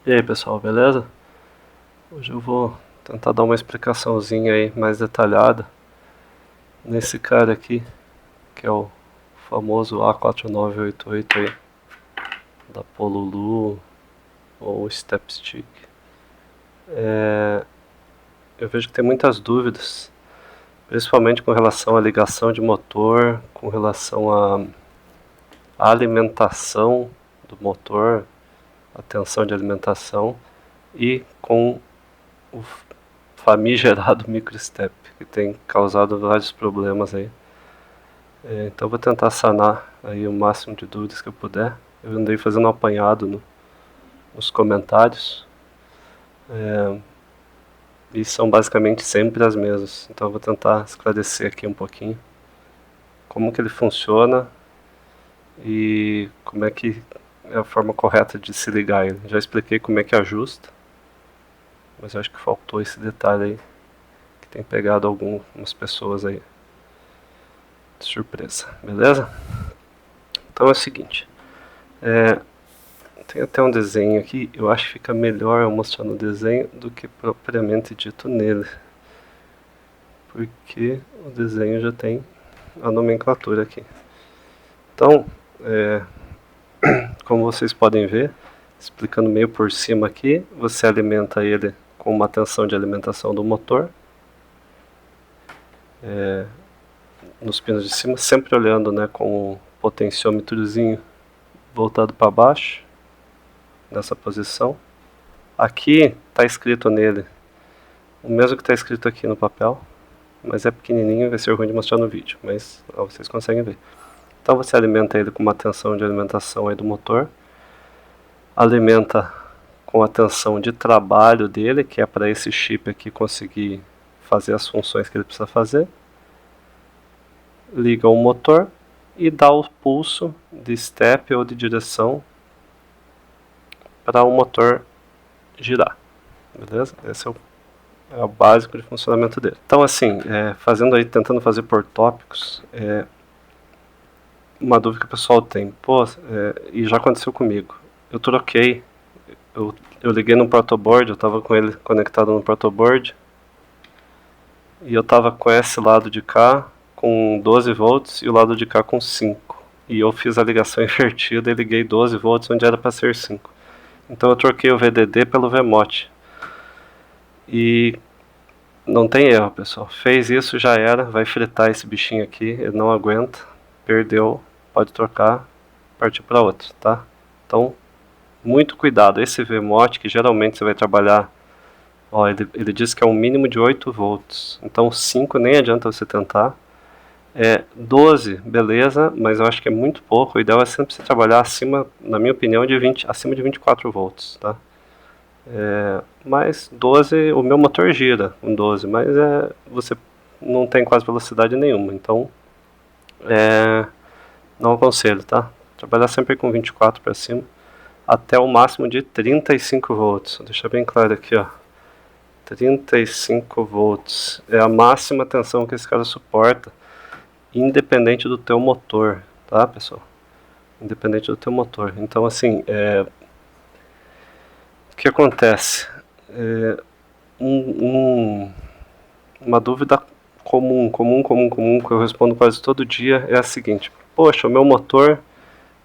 E aí pessoal, beleza? Hoje eu vou tentar dar uma explicaçãozinha aí mais detalhada nesse cara aqui, que é o famoso A4988 aí, da Pololu ou Stepstick. Eu vejo que tem muitas dúvidas, principalmente com relação à ligação de motor, com relação à alimentação do motor, a tensão de alimentação e com o famigerado microstep, que tem causado vários problemas aí. Então vou tentar sanar aí o máximo de dúvidas que eu puder. Eu andei fazendo um apanhado nos comentários, e são basicamente sempre as mesmas. Então eu vou tentar esclarecer aqui um pouquinho como que ele funciona e como é que é a forma correta de se ligar ele. Já expliquei como é que ajusta, mas eu acho que faltou esse detalhe aí, que tem pegado algumas pessoas aí de surpresa, beleza? Então é o seguinte, tem até um desenho aqui, eu acho que fica melhor eu mostrar no desenho do que propriamente dito nele, porque o desenho já tem a nomenclatura aqui. Então, como vocês podem ver, explicando meio por cima aqui, você alimenta ele com uma tensão de alimentação do motor, nos pinos de cima, sempre olhando, né, com o potenciômetrozinho voltado para baixo, nessa posição. Aqui está escrito nele o mesmo que está escrito aqui no papel, mas é pequenininho, vai ser ruim de mostrar no vídeo, mas ó, vocês conseguem ver. Então você alimenta ele com uma tensão de alimentação aí do motor, alimenta com a tensão de trabalho dele, que é para esse chip aqui conseguir fazer as funções que ele precisa fazer, liga o motor e dá o pulso de step ou de direção para o motor girar, beleza? Esse é o básico de funcionamento dele. Então assim, fazendo aí, tentando fazer por tópicos, uma dúvida que o pessoal tem, e já aconteceu comigo, eu troquei, eu liguei no protoboard, eu estava com ele conectado no protoboard, e eu estava com esse lado de cá com 12 volts e o lado de cá com 5, e eu fiz a ligação invertida e liguei 12 volts onde era para ser 5. Então eu troquei o VDD pelo VMOT, e não tem erro, pessoal, fez isso, já era, vai fritar esse bichinho aqui, ele não aguenta, perdeu, pode trocar, partir para outro, tá? Então, muito cuidado, esse VMOT que geralmente você vai trabalhar, ó, ele diz que é um mínimo de 8 volts, então 5 nem adianta você tentar, 12, beleza, mas eu acho que é muito pouco, o ideal é sempre você trabalhar acima, na minha opinião, acima de 24 volts, tá? Mas 12, o meu motor gira com 12, mas você não tem quase velocidade nenhuma, então não aconselho, tá? Trabalhar sempre com 24 para cima, até o máximo de 35 volts, vou deixar bem claro aqui, ó, 35 volts, é a máxima tensão que esse cara suporta, independente do teu motor, tá, pessoal? Independente do teu motor. Então, assim, o que acontece? Uma dúvida comum, que eu respondo quase todo dia é a seguinte: poxa, o meu motor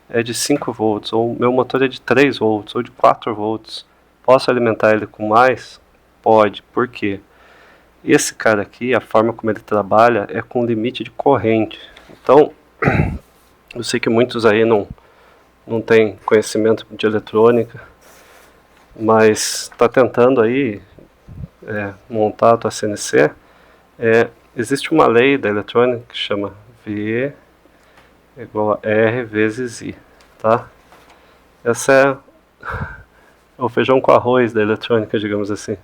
é de 5 volts, ou o meu motor é de 3 volts, ou de 4 volts. Posso alimentar ele com mais? Pode. Por quê? Esse cara aqui, a forma como ele trabalha é com limite de corrente. Então, eu sei que muitos aí não têm conhecimento de eletrônica, mas está tentando aí montar a tua CNC. Existe uma lei da eletrônica que chama V igual a R vezes I, tá? Essa é o feijão com arroz da eletrônica, digamos assim.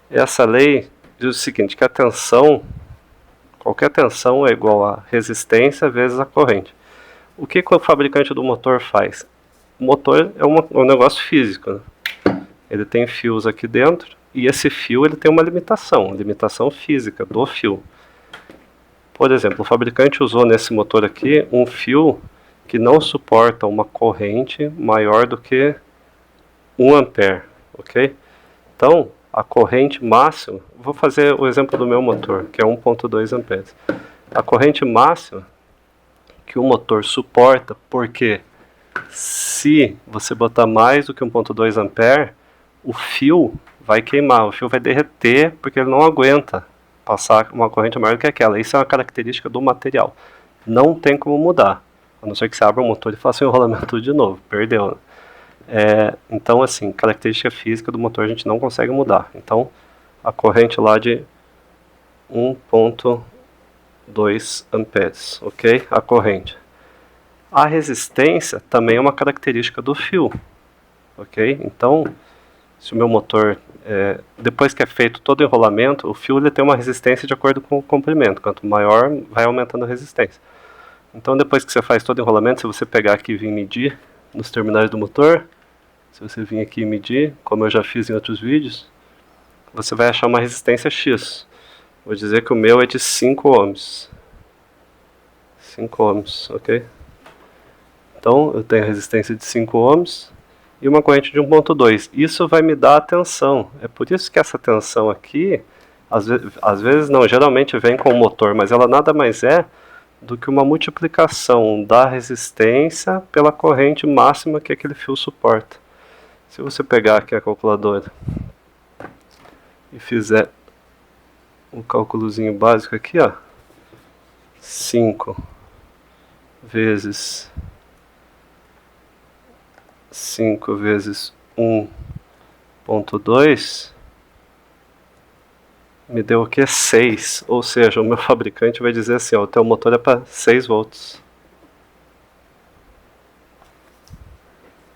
Essa lei diz o seguinte, que a tensão, qualquer tensão é igual a resistência vezes a corrente. O que o fabricante do motor faz? O motor é um negócio físico, né? Ele tem fios aqui dentro, e esse fio ele tem uma limitação física do fio. Por exemplo, o fabricante usou nesse motor aqui um fio que não suporta uma corrente maior do que 1 ampere, ok? Então, a corrente máxima, vou fazer o exemplo do meu motor, que é 1.2 amperes. A corrente máxima que o motor suporta, porque se você botar mais do que 1.2 ampere, o fio vai queimar, o fio vai derreter, porque ele não aguenta passar uma corrente maior que aquela. Isso é uma característica do material. Não tem como mudar, a não ser que você abra o motor e faça o enrolamento de novo, perdeu, né? Então, assim, característica física do motor a gente não consegue mudar. Então, a corrente lá de 1.2 amperes, ok? A corrente. A resistência também é uma característica do fio, ok? Então, se o meu motor, depois que é feito todo o enrolamento, o fio ele tem uma resistência de acordo com o comprimento. Quanto maior, vai aumentando a resistência. Então, depois que você faz todo o enrolamento, se você pegar aqui e vir medir nos terminais do motor, se você vir aqui e medir, como eu já fiz em outros vídeos, você vai achar uma resistência X. Vou dizer que o meu é de 5 ohms. 5 ohms, ok? Então, eu tenho a resistência de 5 ohms e uma corrente de 1.2. Isso vai me dar a tensão. É por isso que essa tensão aqui, às vezes não, geralmente vem com o motor, mas ela nada mais é do que uma multiplicação da resistência pela corrente máxima que aquele fio suporta. Se você pegar aqui a calculadora e fizer um cálculozinho básico aqui, ó, 5 vezes 1.2 me deu o que? 6, ou seja, o meu fabricante vai dizer assim, ó, o teu motor é para 6 volts.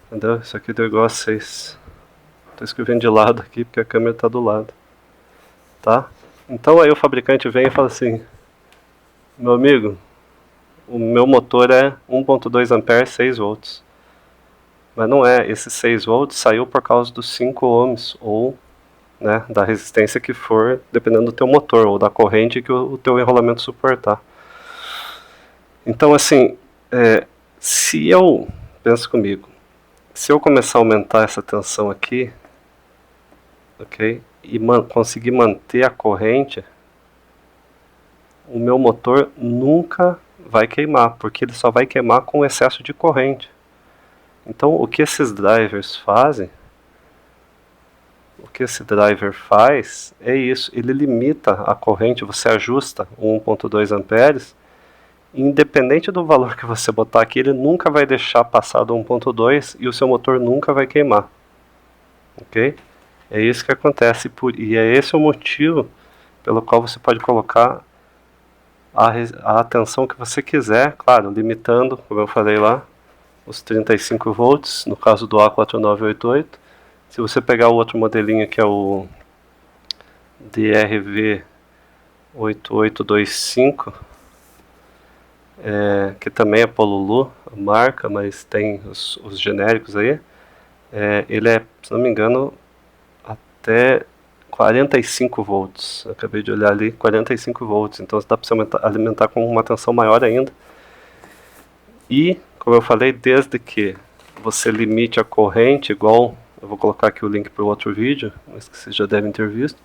Entendeu? Isso aqui deu igual a 6. Estou escrevendo de lado aqui porque a câmera está do lado. Tá? Então aí o fabricante vem e fala assim, meu amigo, o meu motor é 1.2 ampere, 6 volts. Mas não é, esse 6 volts saiu por causa dos 5 ohms, ou, né, da resistência que for, dependendo do teu motor, ou da corrente que o teu enrolamento suportar. Então, assim, se eu, pensa comigo, se eu começar a aumentar essa tensão aqui, ok, e conseguir manter a corrente, o meu motor nunca vai queimar, porque ele só vai queimar com excesso de corrente. Então, o que esses drivers fazem, o que esse driver faz é isso, ele limita a corrente, você ajusta o 1.2 amperes, independente do valor que você botar aqui, ele nunca vai deixar passar do 1.2 e o seu motor nunca vai queimar. Ok? É isso que acontece, e é esse o motivo pelo qual você pode colocar a tensão que você quiser, claro, limitando, como eu falei lá, os 35 volts, no caso do A4988. Se você pegar o outro modelinho que é o DRV8825, que também é Pololu, a marca, mas tem os genéricos aí, ele é, se não me engano, até 45 volts. Eu acabei de olhar ali, 45 volts, então dá para você alimentar com uma tensão maior ainda. E, como eu falei, desde que você limite a corrente, igual, eu vou colocar aqui o link para o outro vídeo, mas que vocês já devem ter visto.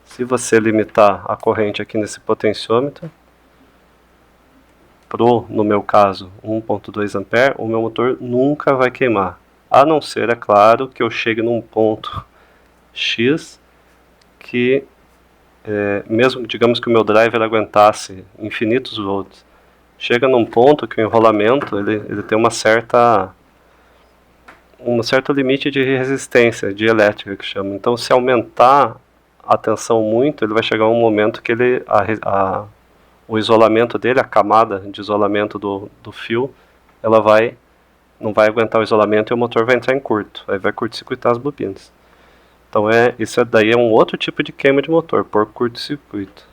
Se você limitar a corrente aqui nesse potenciômetro, no meu caso, 1.2 ampere, o meu motor nunca vai queimar. A não ser, é claro, que eu chegue num ponto X que, mesmo, digamos que o meu driver aguentasse infinitos volts, chega num ponto que o enrolamento ele tem um certo limite de resistência, de elétrica que chama. Então, se aumentar a tensão muito, ele vai chegar um momento que o isolamento dele, a camada de isolamento do fio, ela não vai aguentar o isolamento e o motor vai entrar em curto, aí vai curto-circuitar as bobinas. Então isso daí é um outro tipo de queima de motor, por curto-circuito.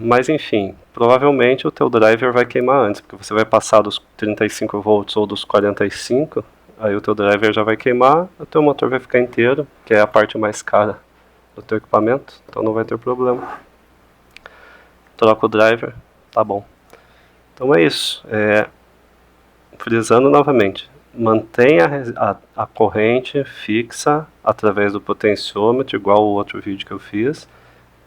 Mas enfim, provavelmente o teu driver vai queimar antes, porque você vai passar dos 35 volts ou dos 45, aí o teu driver já vai queimar, o teu motor vai ficar inteiro, que é a parte mais cara do teu equipamento, então não vai ter problema. Troca o driver, tá bom. Então é isso. Frisando novamente, mantenha a corrente fixa através do potenciômetro, igual o outro vídeo que eu fiz.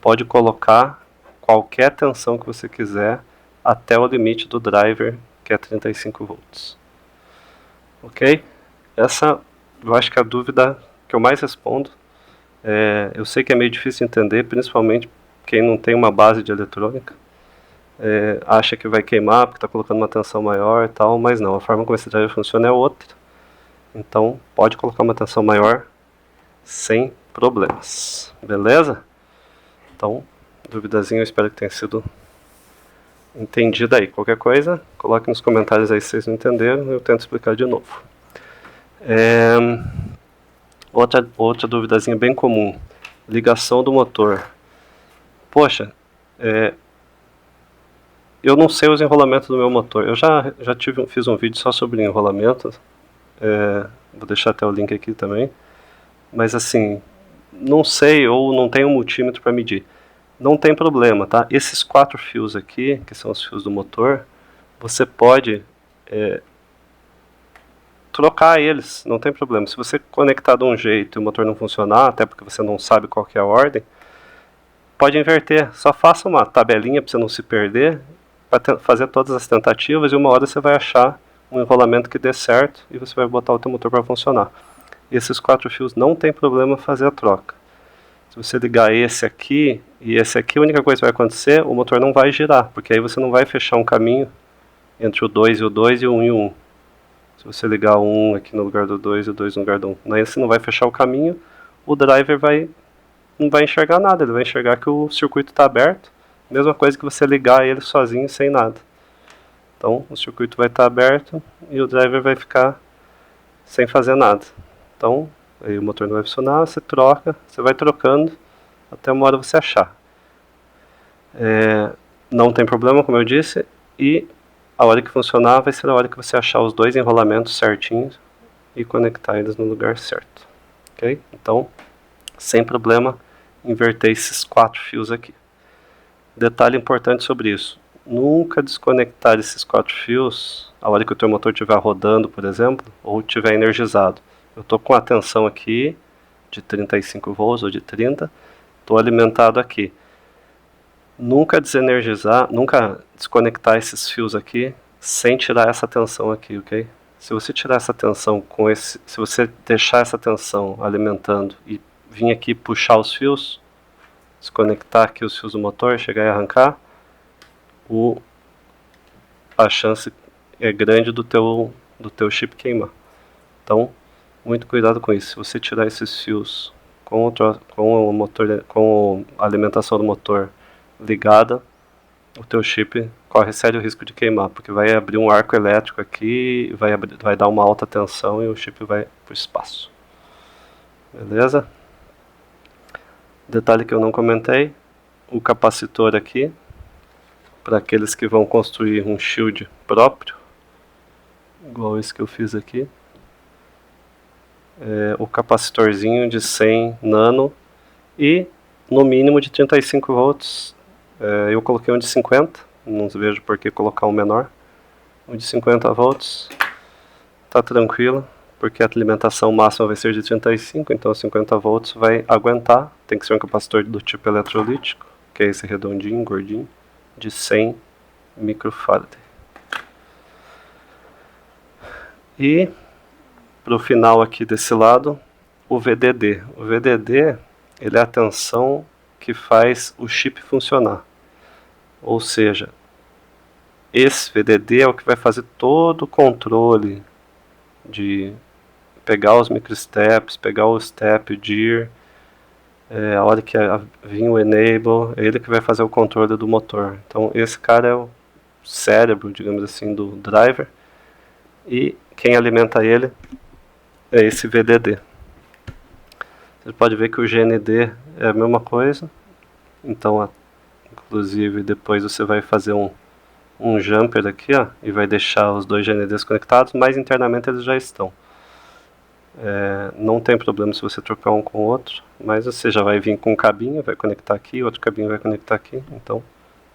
Pode colocar qualquer tensão que você quiser até o limite do driver, que é 35 volts. Ok? Essa eu acho que é a dúvida que eu mais respondo. Eu sei que é meio difícil de entender, principalmente quem não tem uma base de eletrônica. Acha que vai queimar porque está colocando uma tensão maior e tal, mas não, a forma como esse driver funciona é outra. Então pode colocar uma tensão maior sem problemas, beleza? Então, duvidazinha, eu espero que tenha sido entendida aí. Qualquer coisa, coloque nos comentários aí se vocês não entenderam, eu tento explicar de novo. Outra duvidazinha bem comum, ligação do motor. Poxa, eu não sei os enrolamentos do meu motor. Eu já fiz um vídeo só sobre enrolamento. Vou deixar até o link aqui também. Mas assim, não sei ou não tenho um multímetro para medir. Não tem problema, tá? Esses 4 fios aqui, que são os fios do motor, você pode trocar eles, não tem problema. Se você conectar de um jeito e o motor não funcionar, até porque você não sabe qual que é a ordem, pode inverter. Só faça uma tabelinha para você não se perder, para fazer todas as tentativas, e uma hora você vai achar um enrolamento que dê certo e você vai botar o teu motor para funcionar. Esses 4 fios não tem problema fazer a troca. Se você ligar esse aqui e esse aqui, a única coisa que vai acontecer, o motor não vai girar, porque aí você não vai fechar um caminho entre o 2 e o 2 e o 1 e o 1. Se você ligar o 1 aqui no lugar do 2 e o 2 no lugar do 1, aí você não vai fechar o caminho, o driver não vai enxergar nada, ele vai enxergar que o circuito está aberto, mesma coisa que você ligar ele sozinho sem nada. Então o circuito vai estar aberto e o driver vai ficar sem fazer nada. Então aí o motor não vai funcionar, você troca, você vai trocando até uma hora você achar. Não tem problema, como eu disse, e a hora que funcionar vai ser a hora que você achar os 2 enrolamentos certinhos e conectar eles no lugar certo. Ok? Então, sem problema, inverter esses 4 fios aqui. Detalhe importante sobre isso: nunca desconectar esses 4 fios a hora que o teu motor estiver rodando, por exemplo, ou estiver energizado. Eu estou com a tensão aqui de 35 volts ou de 30, estou alimentado aqui. Nunca desenergizar, nunca desconectar esses fios aqui sem tirar essa tensão aqui, ok? Se você tirar essa tensão se você deixar essa tensão alimentando e vir aqui puxar os fios, desconectar aqui os fios do motor, chegar e arrancar, a chance é grande do teu chip queimar. Então, muito cuidado com isso. Se você tirar esses fios com a alimentação do motor ligada, o teu chip corre sério risco de queimar, porque vai abrir um arco elétrico aqui, vai dar uma alta tensão e o chip vai para o espaço. Beleza? Detalhe que eu não comentei, o capacitor aqui, para aqueles que vão construir um shield próprio, igual esse que eu fiz aqui, o capacitorzinho de 100 nano e no mínimo de 35 volts. Eu coloquei um de 50, não vejo por que colocar um menor. Um de 50 volts, tá tranquilo, porque a alimentação máxima vai ser de 35, então 50 volts vai aguentar. Tem que ser um capacitor do tipo eletrolítico, que é esse redondinho, gordinho, de 100 microfarad. E para o final aqui desse lado, o VDD. O VDD, ele é a tensão que faz o chip funcionar. Ou seja, esse VDD é o que vai fazer todo o controle de pegar os microsteps, pegar o step, o dir, a hora que vir o enable, é ele que vai fazer o controle do motor. Então esse cara é o cérebro, digamos assim, do driver, e quem alimenta ele é esse VDD. Você pode ver que o GND é a mesma coisa, então inclusive depois você vai fazer um jumper aqui, ó, e vai deixar os 2 GNDs conectados, mas internamente eles já estão. Não tem problema se você trocar um com o outro, mas você já vai vir com um cabinho, vai conectar aqui, outro cabinho vai conectar aqui, então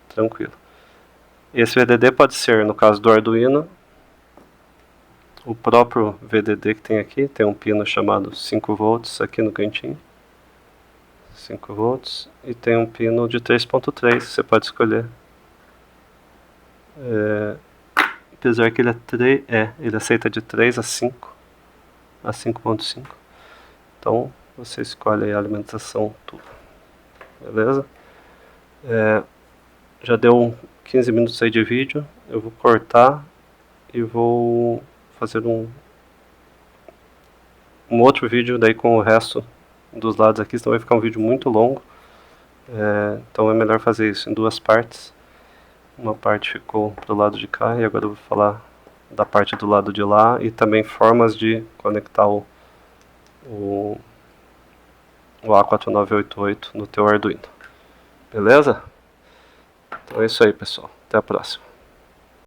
tranquilo. Esse VDD pode ser, no caso do Arduino, o próprio VDD que tem aqui, tem um pino chamado 5 volts aqui no cantinho. 5 volts. E tem um pino de 3.3, você pode escolher. Apesar que ele aceita de 3 a 5, a 5.5. Então você escolhe aí a alimentação tudo. Beleza? Já deu 15 minutos aí de vídeo. Eu vou cortar e vou fazer um outro vídeo daí com o resto dos lados aqui, senão vai ficar um vídeo muito longo. Então é melhor fazer isso em duas partes. Uma parte ficou pro lado de cá e agora eu vou falar da parte do lado de lá e também formas de conectar o A4988 no teu Arduino. Beleza? Então é isso aí, pessoal. Até a próxima.